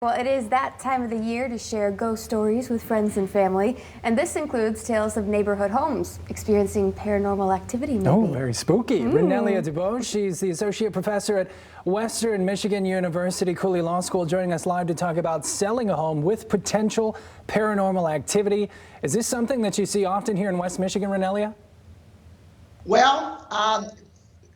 Well, it is that time of the year to share ghost stories with friends and family, and this includes tales of neighborhood homes experiencing paranormal activity. Maybe. Oh, very spooky. Renelia DuBose, she's the associate professor at Western Michigan University Cooley Law School, joining us live to talk about selling a home with potential paranormal activity. Is this something that you see often here in West Michigan, Renelia? Well,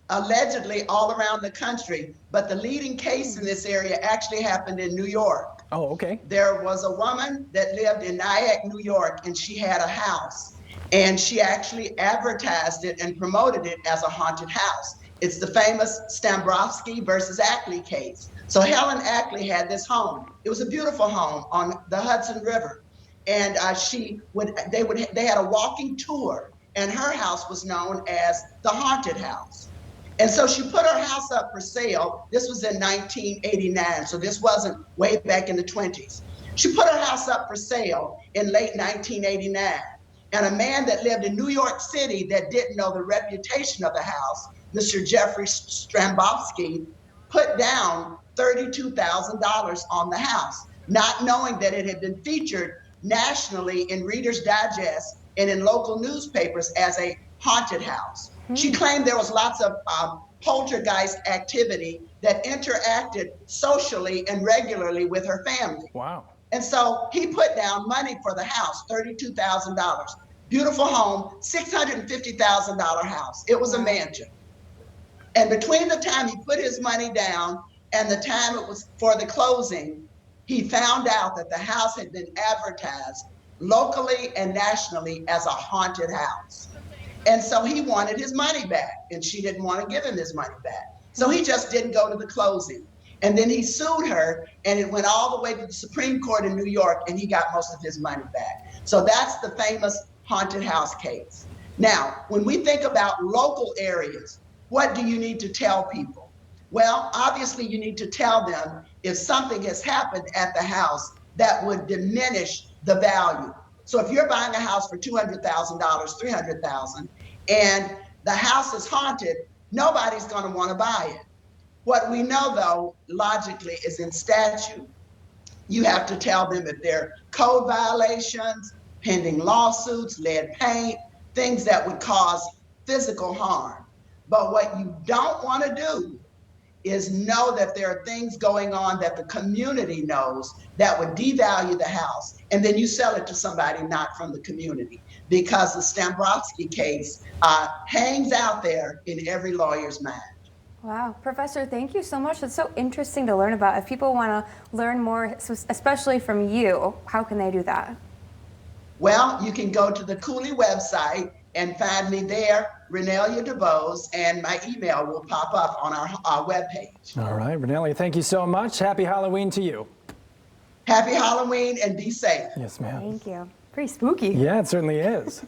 allegedly all around the country, but the leading case in this area actually happened in New York. Oh, okay. There was a woman that lived in Nyack, New York, and she had a house, and she actually advertised it and promoted it as a haunted house. It's the famous Stmbrovsky versus Ackley case. So Helen Ackley had this home. It was a beautiful home on the Hudson River, and they had a walking tour, and her house was known as the haunted house. And so she put her house up for sale. This was in 1989, so this wasn't way back in the 20s. She put her house up for sale in late 1989. And a man that lived in New York City that didn't know the reputation of the house, Mr. Jeffrey Stmbrovsky, put down $32,000 on the house, not knowing that it had been featured nationally in Reader's Digest and in local newspapers as a haunted house. She claimed there was lots of poltergeist activity that interacted socially and regularly with her family. Wow. And so he put down money for the house, $32,000. Beautiful home, $650,000 house. It was a mansion. And between the time he put his money down and the time it was for the closing, he found out that the house had been advertised locally and nationally as a haunted house. And so he wanted his money back, and she didn't want to give him his money back. So he just didn't go to the closing. And then he sued her, and it went all the way to the Supreme Court in New York, and he got most of his money back. So that's the famous haunted house case. Now, when we think about local areas, what do you need to tell people? Well, obviously you need to tell them if something has happened at the house that would diminish the value. So if you're buying a house for $200,000, $300,000, and the house is haunted, nobody's going to want to buy it. What we know, though, logically, is in statute, you have to tell them if there are code violations, pending lawsuits, lead paint, things that would cause physical harm. But what you don't want to do is know that there are things going on that the community knows that would devalue the house, and then you sell it to somebody not from the community, because the Stmbrovsky case hangs out there in every lawyer's mind. Wow, Professor, thank you so much. It's so interesting to learn about. If people want to learn more, especially from you, how can they do that? Well, you can go to the Cooley website and find me there, Renelia DuBose, and my email will pop up on our webpage. All right, Renelia, thank you so much. Happy Halloween to you. Happy Halloween and be safe. Yes, ma'am. Thank you. Pretty spooky. Yeah, it certainly is.